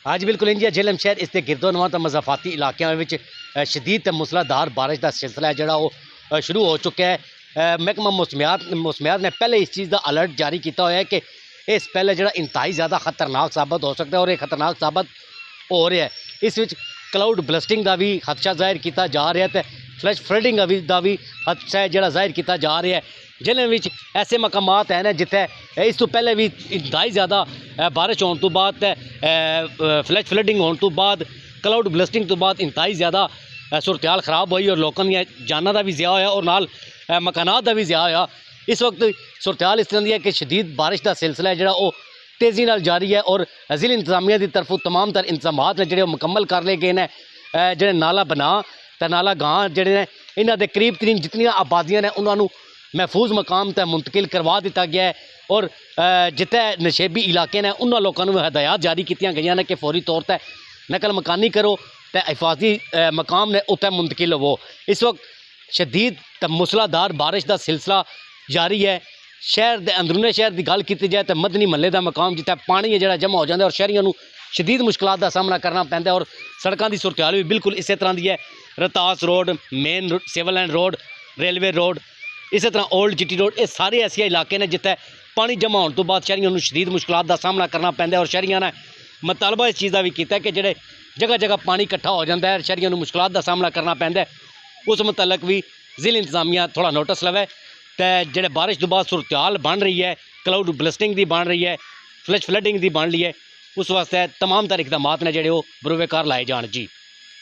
हाँ जी बिल्कुल इंडिया झेलम शहर इसके गिरदोनवा तो मज़ाफाती इलाकों शदीद तो मूसलाधार बारिश का सिलसिला है जोड़ा शुरू हो चुका है। महकमा मौसमियात ने पहले इस चीज़ का अलर्ट जारी किया हुआ है कि इस पहले जो इंतहाई ज़्यादा खतरनाक साबित हो सकता है और ये खतरनाक साबित हो रहा है। इस विच क्लाउड बलस्टिंग का भी खदशा जाहिर किया जा रहा है तो फ्लैश फ्लडिंग का भी खदशा है जो जाहिर किया जा रहा है। जिन्हें विच ऐसे मकामात हैं जिथे इस तो पहले भी इंतहाई ज़्यादा बारिश होने तो बाद फ्लैश फ्लडिंग होने तो बाद क्लाउड बलस्टिंग तो बाद इंतहाई ज़्यादा सूरत खराब हुई और लोगों दी जाना का भी ज़िया होया और नाल मकानात का भी ज़िया होया। इस वक्त सूरत इस तरह की है कि शदीद बारिश का सिलसिला है जो तेज़ी नाल जारी है और ज़िला इंतजामिया की तरफों तमाम तर इंतजामात ने जोड़े मुकम्मल कर ले गए हैं। जो नाला बना तो नाला गांव जोड़े ने इन्हों के करीब तरीन जितनियाँ आबादियाँ ने उन्होंने महफूज मकाम तक मुंतकिल करवा दिता गया है और जिते नशेबी इलाके ने उन्होंने लोगों को हदायत जारी की गई ने कि फौरी तौर पर नकल मकानी करो तो हिफाजती मकाम ने उत्ते मुंतकिल हो। इस वक्त शदीद तो मूसलाधार बारिश का सिलसिला जारी है। शहर के अंदरूने शहर की गल की जाए तो मदनी महल्ले का मकाम जिते पानी है जो जमा हो जाता है और शहरियों को शदीद मुश्किलात का सामना करना पैंदा और सड़कों की सूरत हाल भी बिल्कुल इस तरह की है। Rohtas road, main civil line road, railway road, इस तरह ओल्ड चिट्टी रोड, ये सारे ऐसे इलाके ने जिते पानी जमा होने तो बाद शहरियों को शदीद मुश्किलात का सामना करना पैंदा और शहरियों ने मुतालबा इस चीज़ का भी किया कि जोड़े जगह जगह पानी इकट्ठा हो जाता है शहरियों को मुश्किलात का सामना करना पैंदा है। उस मुतलक भी ज़िला इंतजामिया थोड़ा नोटिस लवे तो जोड़े बारिश तो बाद सूरत हाल बन रही है, क्लाउड बलस्टिंग की बन रही है, फ्लैश फ्लडिंग की बन रही है, उस वास्ते तमाम तरह इकदाम ने जोड़े बरूवेकार लाए जान जी।